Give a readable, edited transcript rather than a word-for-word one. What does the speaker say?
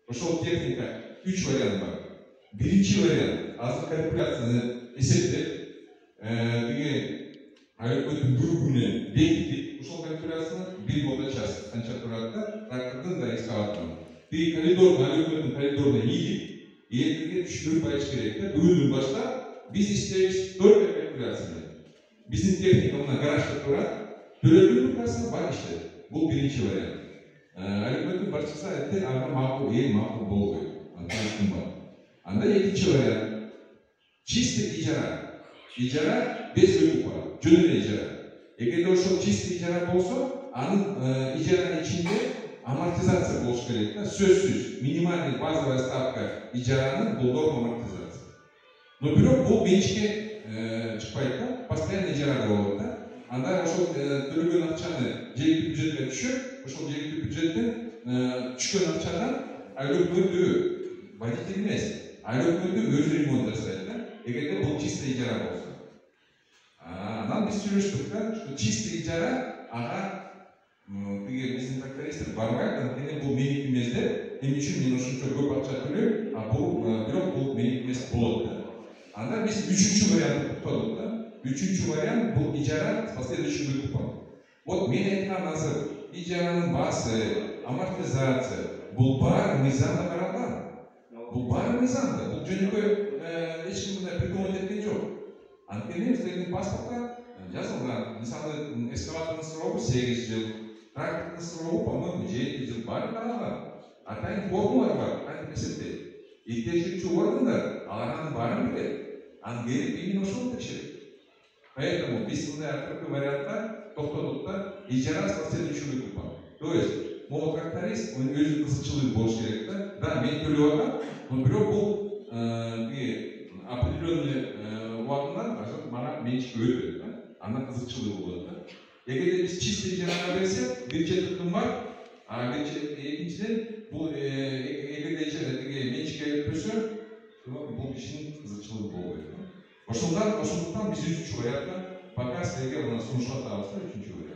Ошол техника 3 вариант бар. Birinci вариант азыр калькуляцияны эсептеп, аэропорттун бүрүгүнө бекитип, ошол калькуляцияны бир бода час канча турат да, трактордун да экскаватордун. Бир коридордун аэропорттун коридоруна ийип, элге түшүрүп байыш керек да. Бүгүндөн баштап биз иштейбиз только калькуляцияны. Биздин техника мына гаражда турат, төлөдүн турасына бар иштейт. Бул биринчи вариант. Аэропорттун башчысы айтты, ага макул, эл макул болбойт. Анда экинчи вариант чистый ижара. Ижара без выкупа, жөн эле ижара. Эгерде ошол чистый ижара болсо, анын ижаранын ичинде амортизация болуш керек да, сөзсүз. Минимальный базовая ставка ижаранын бул норма амортизация. Но бирок бул менчикке чыкпайт да, постоянный ижарада болот да. Анда ошол төлөгөн акчаны жергиликтүү бюджетке түшүп, ошол жергиликтүү бюджеттен түшкөн акчадан аэропортту водитель эмес, аэропортту өзү ремонт жасайт да. Эгерде бул чистый ижара болсо. Анан биз сүйлөштүк да, что чистый ижара ага биздин трактористтер барбайт, анткени бул меники эмес деп, эмне үчүн мен ошончо көп акча төлөйм, а бул бирок бул меники эмес болот да. Анда биз үчүнчү вариантты топтодук да. Üçüncü variant bu icra последующий выкупом. Вот мен айткан азыр ижаранын басы, амортизация, бул баары мыйзамда каралган. Бул баары мыйзамда. Бул жөнөкөй эч ким мындай придумать эткен жок. Анткени силердин паспортто жазылган. Мисалы, экскаватордун срогу 8 жыл, трактордун срогу, по-моему, 7 жыл баары каралган. Атайын формулар бар, кантип эсептейт. Текшерүүчү органдар алардын баарын билет. Анан келип именно ошону текшерет. Поэтому без открытого варианта топтодукта ижара с последующим выкупом. То есть, могу тракторист, он өзү кызыкчылыгы болуш керек да. Да, мен төлөп атам, но бирок бул определенный убагында мага менчикке өтөт да. Андан кызыкчылыгы болот да. Эгерде биз чистый ижарага берсек, бир чети кымбат, экинчиден бул эгерде менчикке өтпөсө, бул кишинин кызыкчылыгы болбойт. Ошондуктан биз үчүнчү вариантта пока силерге сунуштап атабыз да, үчүнчү вариант.